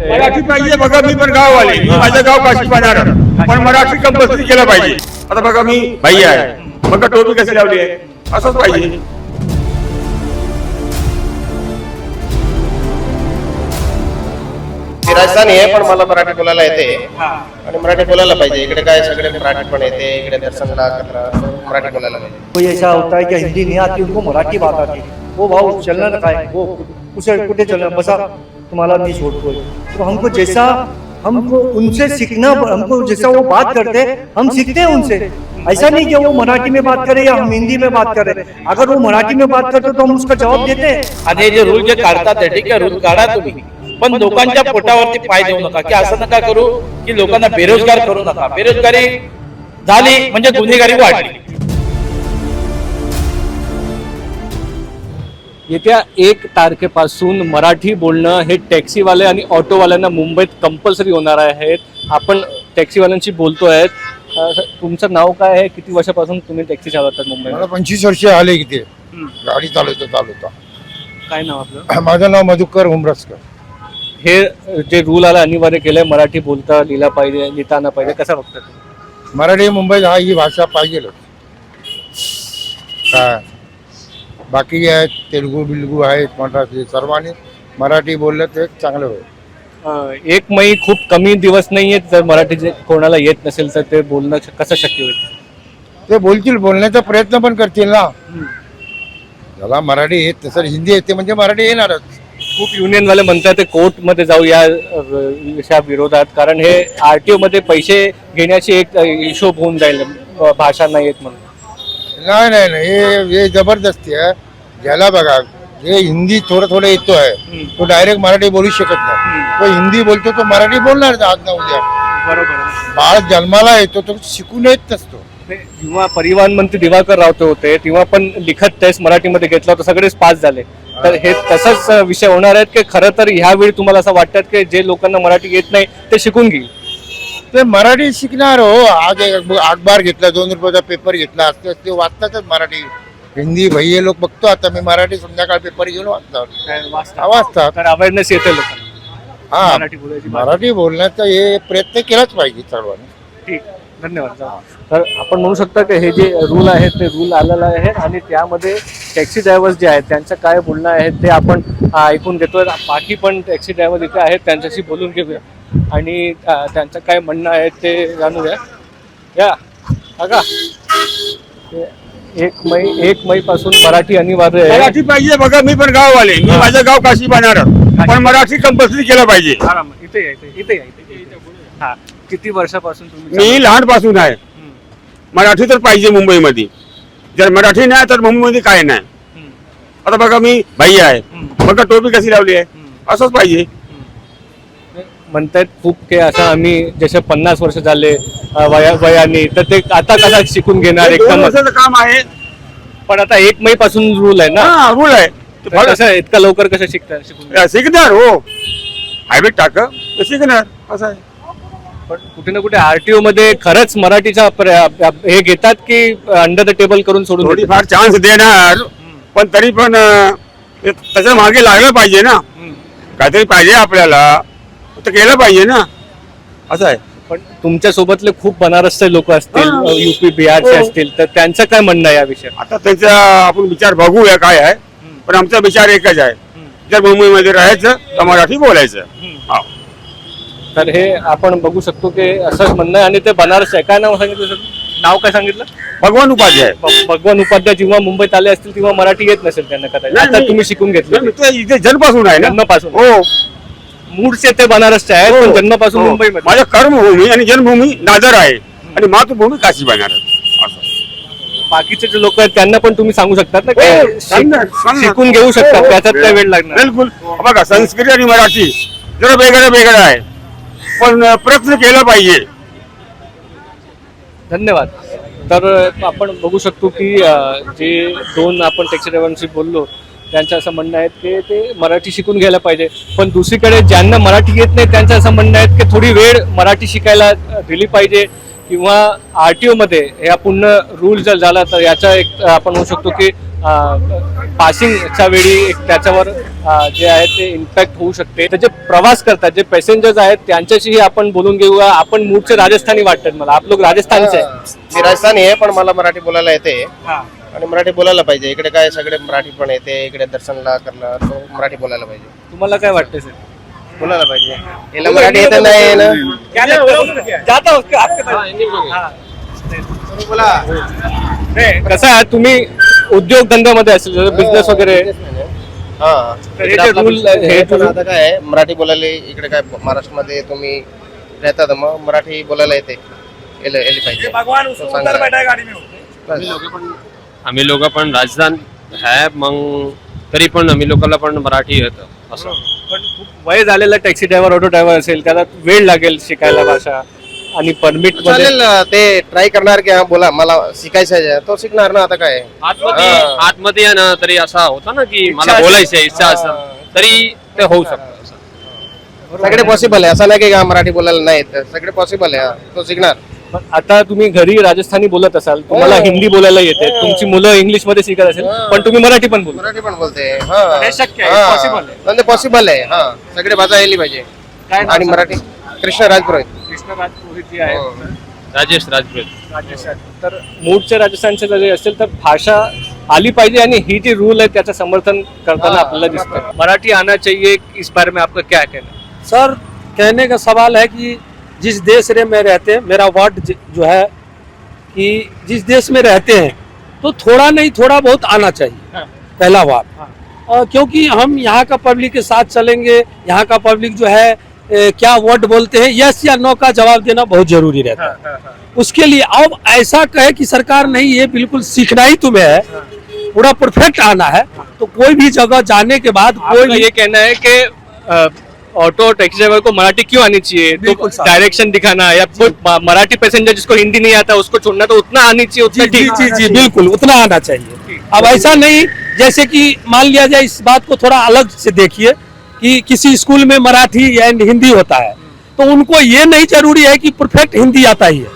मराठी पाहिजे बघा. मी पण गाववाले, मी माझं गाव काशी पाहणार, पण मराठी कंपल्सरी केलं पाहिजे. आता बघा मी भाई आहे, बघा टोपी कशी लावली आहे, असंच पाहिजे. मी राजस्थानी आहे पण मला मराठी बोलायला येते आणि मराठी बोलायला पाहिजे. इकडे काय सगळे मराठी पण येते, इकडे दर्शनला मराठी बोलायला पाहिजे. कोई ऐसा होता है कि हिंदी नहीं आती उनको मराठी बात आती है, वो भाव चलना ना खाए, वो उसे कुटे चलना बसा तुम्हारा नहीं छोड़ो. तो हमको जैसा हमको उनसे सीखना, हमको जैसा वो बात करते हम सीखते हैं उनसे. ऐसा नहीं कि वो मराठी में बात करे या हम हिंदी में बात करें. अगर वो मराठी में बात करते तो हम उसका जवाब देते हैं. आणि हे जे रूल जे काढतात ते ठीक आहे, रूल काढा तुम्ही, पण लोकांच्या पोटावरती पाय देऊ नका. की असं नका करू की लोकांना बेरोजगार करू नका. बेरोजगारी झाली म्हणजे गुन्हेगारी वाढली. येत्या 1 तारखेपासून मराठी बोलणं हे टॅक्सीवाले आणि ऑटोवाल्यांना मुंबईत कंपल्सरी होणार आहे. आपण टॅक्सीवाल्यांशी बोलतोय. तुमचं नाव काय आहे? किती वर्षापासून तुम्ही टॅक्सी चालवतात मुंबईत? मला 25 वर्ष आले इथे गाडी चालवता. काय नाव आपलं? माझं नाव मधुकर उमरसकर. हे जे रूल आला अनिवार्य केलंय, मराठी बोलता लिहिला पाहिजे, लिहिता आलं पाहिजे, कसं बघतात? मराठी मुंबईत ही भाषा पाहिजेलच. काय बाकी आहेत तेलुगू बिलगू आहेत, मराठी, सर्वांनी मराठी बोललं ते चांगलं होईल. 1 मई खूप कमी दिवस नाही आहेत. जर मराठी जे कोणाला येत नसेल तर ते बोलणं कसं शक्य होईल? ते बोलतील, बोलण्याचा प्रयत्न पण करतील ना. ज्याला मराठी येत नसेल, हिंदी येते म्हणजे मराठी येणारच. खूप युनियनवाले म्हणतात ते कोर्टमध्ये जाऊ या विरोधात, कारण हे आरटीओ मध्ये पैसे घेण्याची एक हिशोब होऊन जाईल भाषा नाही येत म्हणून. नाही, हे जबरदस्ती आहे. ज्याला बघा जे हिंदी थोडं येतो आहे तो डायरेक्ट मराठी बोलू शकत नाही. तो हिंदी बोलतो तो मराठी बोलणार आज ना उद्या. बरोबर. बाळ जन्माला येतो तो शिकून येत नसतो. जेव्हा परिवहन मंत्री दिवाकर रावते होते तेव्हा पण लिखत टेस्ट मराठीमध्ये घेतला होता, सगळेच पास झाले. तर हे तसंच विषय होणार आहेत की खरं तर ह्यावेळी तुम्हाला असं वाटतं की जे लोकांना मराठी येत नाही ते शिकून घेईल? ते मराठी शिकणार हो. आज अखबार घेतला, 2 रुपयाचा पेपर घेतला, असते ते वाचतातच मराठी. हिंदी भैये लोक बघतो आता, मी मराठी संध्याकाळ पेपर घेऊन वाचतात. तर अवेअरनेस येते लोकांना हा, मराठी बोलायची. मराठी बोलण्याचा हे प्रयत्न केलाच पाहिजे सर्वांनी. ठीक, धन्यवाद. तर आपण म्हणू शकता की हे जे रूल आहेत ते रूल आलेला आहे आणि त्यामध्ये टॅक्सी ड्रायव्हर्स जे आहेत त्यांचं काय बोलणं आहे ते आपण ऐकून घेतोय. बाकी पण टॅक्सी ड्रायव्हर इथे आहेत, त्यांच्याशी बोलून घेऊया आणि त्यांचं काय म्हणणं आहे ते जाणूया. या का 1 मई पासून मराठी अनिवार्य आहे. मराठी पाहिजे बघा. मी पण गाववाले, मी माझं गाव काशी पाहणार, पण मराठी कंपल्सरी केलं पाहिजे. इथे हा, किती वर्षापासून तुम्ही? मी लहानपासून आहे. मराठी तर पाहिजे मुंबईमध्ये. जर मराठी नाही तर मुंबईमध्ये काय नाही. आता बघा मी भाई आहे, बघा टोपी कशी लावली आहे, असंच पाहिजे. म्हणतात खूप काही असं आम्ही जसे 50 वर्ष झाले वयाने, तर ते आता कसा शिकून घेणार? 2 एकदम वर्षाचं काम आहे. पण आता 1 मई पासून रूल आहे ना. हा, रूल आहे. तर कसं इतका लवकर कसं शिकून शिकणार हो. हायवे टाक शिकणार असं आहे. पण कुठे ना कुठे आरटीओ मध्ये खरंच मराठीचा हे घेतात की अंडर द टेबल करून सोडून देतात? थोडीफार चान्स देणार, पण तरी पण त्याच्या मागे लागलं पाहिजे ना. काहीतरी पाहिजे आपल्याला, तर केलं पाहिजे ना, असं आहे. पण तुमच्या सोबतले खूप बनारसचे लोक असतील, युपी बिहारचे असतील, तर त्यांचं काय म्हणणं आहे या विषयात? आता त्यांचा आपण विचार बघूया काय आहे. पण आमचा विचार एकच आहे, जर मुंबईमध्ये राहायचं तर मराठी बोलायचं. तर हे आपण बघू शकतो की असंच म्हणणं आहे. आणि ते बनारस आहे. काय नाव सांगितलं? नाव काय सांगितलं? भगवान उपाध्याय. भगवान उपाध्याय जेव्हा मुंबईत आले असतील तेव्हा मराठी येत नसेल त्यांना कदाचित. आता तुम्ही शिकून घेतलं? इथे जन्मपासून आहे ना. जन्मापासून? हो. मूळचे ते बनारसचे आहेत, पण जन्मापासून मुंबईमध्ये. माझ्या कर्मभूमी आणि जन्मभूमी दादर आहे आणि मातृभूमी काशी बनारस. बाकीचे जे लोक आहेत त्यांना पण तुम्ही सांगू शकतात ना की शिकून घेऊ शकतात, त्याच्यात काय वेळ लागणार? बिलकुल. बघा संस्कृत आणि मराठी जरा वेगळं आहे, पण प्रयत्न केला पाहिजे. धन्यवाद. तर आपण बघू शकतो की जे 2 आपण टॅक्सी ड्रायव्हरांशी बोललो त्यांचं असं म्हणणं आहे की ते मराठी शिकून घ्यायला पाहिजे. पण दुसरीकडे ज्यांना मराठी येत नाही त्यांचं असं म्हणणं आहे की थोडी वेळ मराठी शिकायला दिली पाहिजे, किंवा आरटीओ मध्ये या पूर्ण रूल जर झाला तर याचा एक आपण म्हणू शकतो की पासिंगच्या वेळी एक त्याच्यावर जे आहे ते इम्पॅक्ट होऊ शकते. तर जे प्रवास करतात जे पॅसेंजर्स आहेत त्यांच्याशीही आपण बोलून घेऊया. आपण मूळचे राजस्थानी वाटतात मला, आप लोग राजस्थानचे आहे. मी राजस्थानी आहे पण मला मराठी बोलायला येते आणि मराठी बोलायला पाहिजे. इकडे काय सगळे मराठी पण येते, इकडे दर्शनला करला तो मराठी बोलायला पाहिजे. तुम्हाला काय वाटतं सर? बोलायला पाहिजे. याला मराठी येत नाही ना. कसं आहे, तुम्ही उद्योग धंद्यामध्ये असेल बिझनेस वगैरे, हा हे जे rule हे पण आता काय आहे, मराठी बोलायला इकडे काय महाराष्ट्रामध्ये तुम्ही राहतात मग मराठी बोलायला येते यायला पाहिजे. तो सांगा. आम्ही लोक पण राजस्थान आहे, मग तरी पण आम्ही लोकांना पण मराठी येतं असं. पण खूप वय झालेला टॅक्सी ड्रायव्हर ऑटो ड्रायव्हर असेल त्याला वेळ लागेल शिकायला भाषा आणि परमिट मध्ये. चालेल ते ट्राय करणार की हा बोला मला शिकायचं आहे तो शिकणार ना. आता काय आतमध्ये आहे ना, तरी असा होता ना की मला बोलायचं इच्छा असेल तरी ते होऊ शकतं असं. सगळे पॉसिबल आहे. असं नाही की हा मराठी बोलायला नाही येत. सगळे पॉसिबल आहे. तो शिकणार. पण आता तुम्ही घरी राजस्थानी बोलत असाल, तुम्हाला हिंदी बोलायला येते, तुमची मुलं इंग्लिश मध्ये शिकत असेल, पण तुम्ही मराठी पण बोलता. मराठी पण बोलते. हे शक्य आहे, possible आहे. पॉसिबल आहे. हा सगळे भाषा यायला पाहिजे. आणि मराठी कृष्ण राजपुरोहित. कृष्ण राजपुरोहित जे आहे राजेश राजपूत. राजस्थान, तर मूळचे राजस्थानचे जरी असेल तर भाषा आली पाहिजे आणि ही जी रूल आहे त्याचं समर्थन करताना आपल्याला दिसतं. मराठी आना चाहिए, इस बारे में आपका क्या कहना है? सर कहने का सवाल है कि जिस देश में रहते हैं, मेरा वर्ड जो है कि जिस देश में रहते हैं तो थोड़ा नहीं थोड़ा बहुत आना चाहिए, पहला बात। क्योंकि हम यहाँ का पब्लिक के साथ चलेंगे, यहाँ का पब्लिक जो है क्या वर्ड बोलते हैं, यस या नो का जवाब देना बहुत जरूरी रहता है। उसके लिए अब ऐसा कहे कि सरकार नहीं ये बिल्कुल सीखना ही तुम्हें है, पूरा परफेक्ट आना है, तो कोई भी जगह जाने के बाद कोई ये कहना है कि ऑटो टैक्सी ड्राइवर को मराठी क्यों आनी चाहिए? तो डायरेक्शन दिखाना या कोई मराठी पैसेंजर जिसको हिंदी नहीं आता उसको छोड़ना, तो उतना आनी चाहिए उतना जी जी जी बिल्कुल उतना आना चाहिए। अब ऐसा नहीं जैसे कि मान लिया जाए, इस बात को थोड़ा अलग से देखिए कि किसी स्कूल में मराठी एंड हिंदी होता है तो उनको ये नहीं जरूरी है कि परफेक्ट हिंदी आता ही है,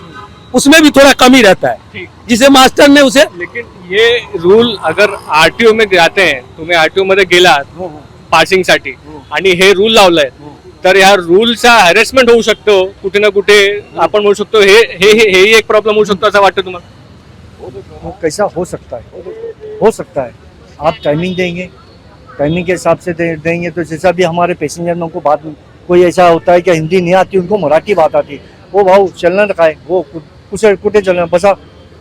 उसमें भी थोड़ा कमी रहता है जिसे मास्टर ने उसे। लेकिन ये रूल अगर आरटीओ में जाते हैं, तुम्ही आरटीओ मध्ये गेलात पासिंग साठी आणि हे रूल लावलंय, तर या रूलचा हॅरेसमेंट होऊ शकतो कुठे ना कुठे. आपण म्हणू शकतो हे हे हे एक प्रॉब्लेम होऊ शकतो असं वाटतं तुम्हाला? वो कैसा हो सकता है? हो सकता है। आप टाइमिंग देंगे, टाइमिंग के हिसाब से देंगे तो जैसा भी हमारे पैसेंजर में उनको बात, कोई ऐसा होता है कि हिंदी नहीं आती उनको मराठी बात आती, वो भाऊ चलना काय वो कुठे चलना बसा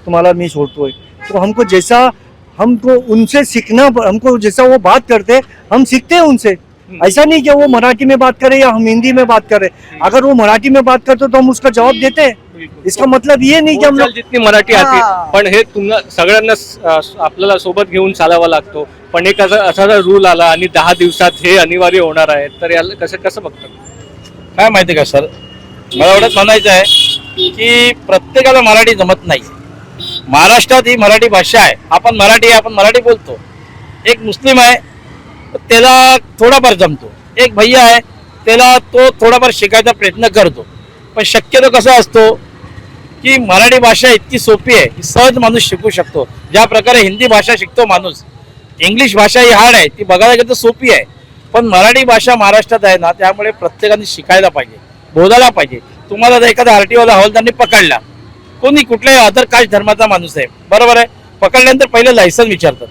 तुम्हाला मी सोडतोय. तो हमको जैसा हमको उनसे सीखना, हमको जैसा वो बात करते हम सीखते हैं उनसे। ऐसा नहीं कि वो मराठी में बात करे या हम हिंदी में बात करें, अगर वो मराठी में बात करते तो हम उसका जवाब देते हैं। इसका मतलब ये नहीं कि हम लोग जितनी मराठी आती, पण हे तुम्हाला सगळ्यांना आपल्याला सोबत घेऊन चालावा लागतो. पण एक असा जर रूल आला आणि 10 दिवसात हे अनिवार्य होणार आहे, तर याला कसं बघतात? काय माहिती का सर, मला एवढंच म्हणायचं आहे की प्रत्येकाला मराठी जमत नाही. महाराष्ट्रात ही मराठी भाषा आहे, आपण मराठी बोलतो. एक मुस्लिम आहे त्याला थोडाफार जमतो, एक भैया आहे त्याला तो थोडाफार शिकायचा प्रयत्न करतो. पण शक्यतो कसा असतो की मराठी भाषा इतकी सोपी आहे की सहज माणूस शिकू शकतो. ज्या प्रकारे हिंदी भाषा शिकतो माणूस, इंग्लिश भाषा ही हार्ड आहे, ती बघायला गेलं तर सोपी आहे. पण मराठी भाषा महाराष्ट्रात आहे ना, त्यामुळे प्रत्येकाने शिकायला पाहिजे, बोलायला पाहिजे. तुम्हाला जर एखादा आरटीओला हवालदारांनी पकडला, कोणी कुठल्याही अदर कास्ट धर्माचा माणूस आहे, बरोबर आहे, पकडल्यानंतर पहिले लायसन विचारतात.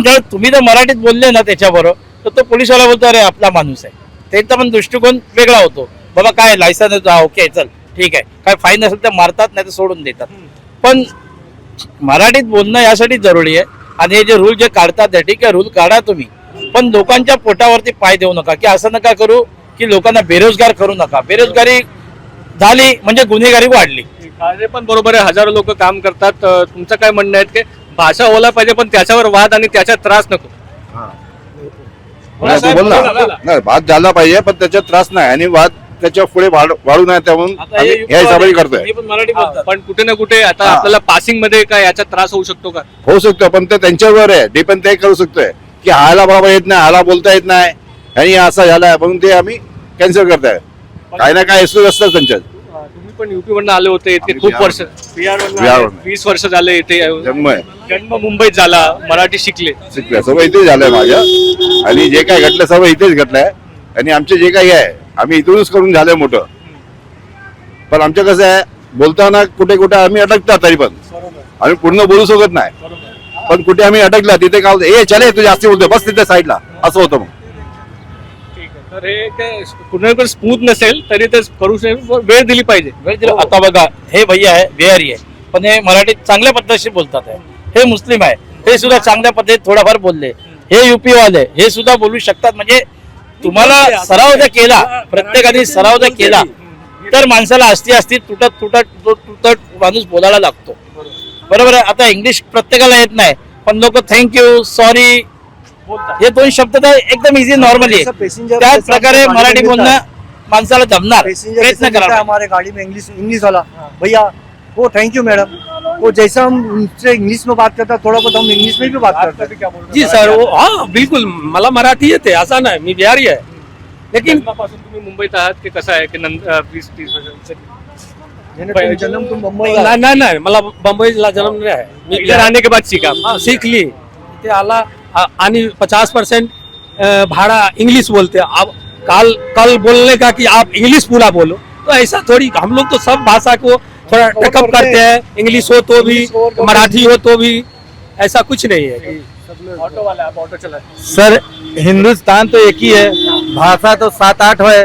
जर तुम्ही जर मराठीत बोलले ना त्याच्याबरोबर, तर तो पोलिसवाला बोलतो अरे आपला माणूस आहे. त्यांचा पण दृष्टिकोन वेगळा होतो. बाबा काय लायसन ओके चल ठीक आहे, काय फाईन असेल तर मारतात, नाही तर सोडून देतात. पण मराठीत बोलणं यासाठी जरुरी आहे. आणि हे जे रूल जे काढतात ते ठीक आहे, रूल काढा तुम्ही, पण लोकांच्या पोटावरती पाय देऊ नका. की असं नका करू की लोकांना बेरोजगार करू नका. बेरोजगारी झाली म्हणजे गुन्हेगारी वाढली. अरे पण बरोबर आहे, हजारो लोक काम करतात. तुमचं काय म्हणणं आहे की भाषा बोला पाहिजे पण त्याच्यावर वाद आणि त्याचा त्रास नको? नाही, वाद झाला पाहिजे पण त्याच्यात त्रास नाही आणि वाद त्याच्या पुढे वाढू नये, त्यामुळे या हिशोबाने करतोय. पण मराठी बोलतात. पण कुठे ना कुठे आता आपल्याला पासिंग मध्ये काय याचा त्रास होऊ शकतो का? होऊ शकतो, पण ते त्यांच्यावर आहे, डिपेंड ते करू शकतोय की हाला बरोबर येत नाही, हाला बोलता येत नाही आणि असं झालंय म्हणून ते आम्ही कॅन्सल करताय. काही ना काय इश्यूज असतात त्यांच्यात. तुम्ही पण युपी वरनं आले होते इथे खूप वर्ष, बिहार 20 वर्ष झाले इथे. जम्मू आहे. जन्म मुंबईत झाला, मराठी शिकले. शिकल्या सगळं इथेच झालंय माझ्या, आणि जे काय घडलं सगळं इथेच घडलंय, आणि आमचे जे काही आहे आम्ही इथूनच करून झालंय मोठं. पण आमचं कसं आहे, बोलताना कुठे कुठे आम्ही अटकतात, तरी पण आम्ही पूर्ण बोलू शकत नाही. पण कुठे आम्ही अटकला तिथे काय होतं, ए चले तू जास्ती बोलतोय, बस तिथे साईडला, असं होतं. मग तर हे काय कुणाकडे स्मूथ नसेल तरी ते करू शकतो, वेळ दिली पाहिजे. वेळ दिला. आता बघा, हे भैया आहे, बिहारी आहे, पण हे मराठीत चांगल्या पद्धतीने बोलतात आहे. हे मुस्लिम आहे, हे सुद्धा चांगल्या पद्धतीत थोडाफार बोलले. हे युपी वाले हे सुद्धा बोलू शकतात. म्हणजे तुम्हाला सराव जर केला, प्रत्येकाने सराव जर केला तर माणसाला असती तुटत माणूस बोलायला लागतो. बरोबर आहे. आता इंग्लिश प्रत्येकाला येत नाही, पण लोक थँक्यू, सॉरी हे दोन शब्द तर एकदम इझी नॉर्मली आहे. त्याच प्रकारे मराठी बोलणं माणसाला जमणार. प्रयत्न करा. हमारे गाड़ी में इंग्लिश वाला भैया वो थैंक यू मैडम, वो जैसा हम उनसे इंग्लिश में बात करता थोड़ा बहुत हम इंग्लिश में भी बात करते हैं. जी सर, वो हाँ बिलकुल, मला मराठी येते असं नाही, मी बिहारी आहे. लेकिन जन्मापासून तुम्ही मुंबईत आहात की कसं आहे की 20-30 वर्षांचे जन्म तुम मुंबई नाही, मला बंबईला जन्म नाही आहे. मी इधर आने के बाद सीखा. हाँ, सीख ली. इथे आला आणि 50% भाड़ा इंग्लिश बोलते हैं. अब कल बोलने का कि आप इंग्लिश पूरा बोलो, तो ऐसा थोड़ी. हम लोग तो सब भाषा को थोड़ा टेकअप करते हैं, इंग्लिश हो तो भी, मराठी हो तो भी, ऐसा कुछ नहीं है. ऑटो वाला, आप ऑटो चला. सर हिंदुस्तान तो एक ही है, भाषा तो 7-8 है.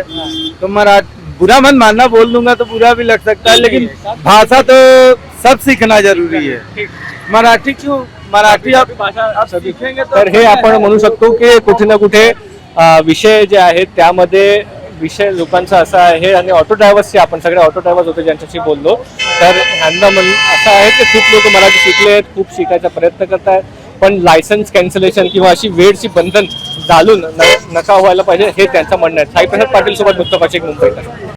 तो मराठी बुरा मत मानना, बोल दूंगा तो बुरा भी लग सकता है, लेकिन भाषा तो सब सीखना जरूरी है. मराठी क्यों, मराठी आप सीखेंगे तर हे आपण म्हणू शकतो की कुठे ना कुठे विषय जे आहेत त्यामध्ये विषय लोकांचा असा आहे. आणि ऑटो ड्रायव्हर्सचे आपण सगळे ऑटो ड्रायव्हर्स होते ज्यांच्याशी बोललो, तर ह्यांना असं आहे की खूप लोक मराठी शिकले आहेत, खूप शिकायचा प्रयत्न करत आहेत, पण लायसन्स कॅन्सलेशन किंवा अशी वेळची बंधन घालून नका व्हायला पाहिजे, हे त्यांचं म्हणणं आहे. साईप्रसाद पाटील सोबत मुस्तफा शेख, मुंबईकर.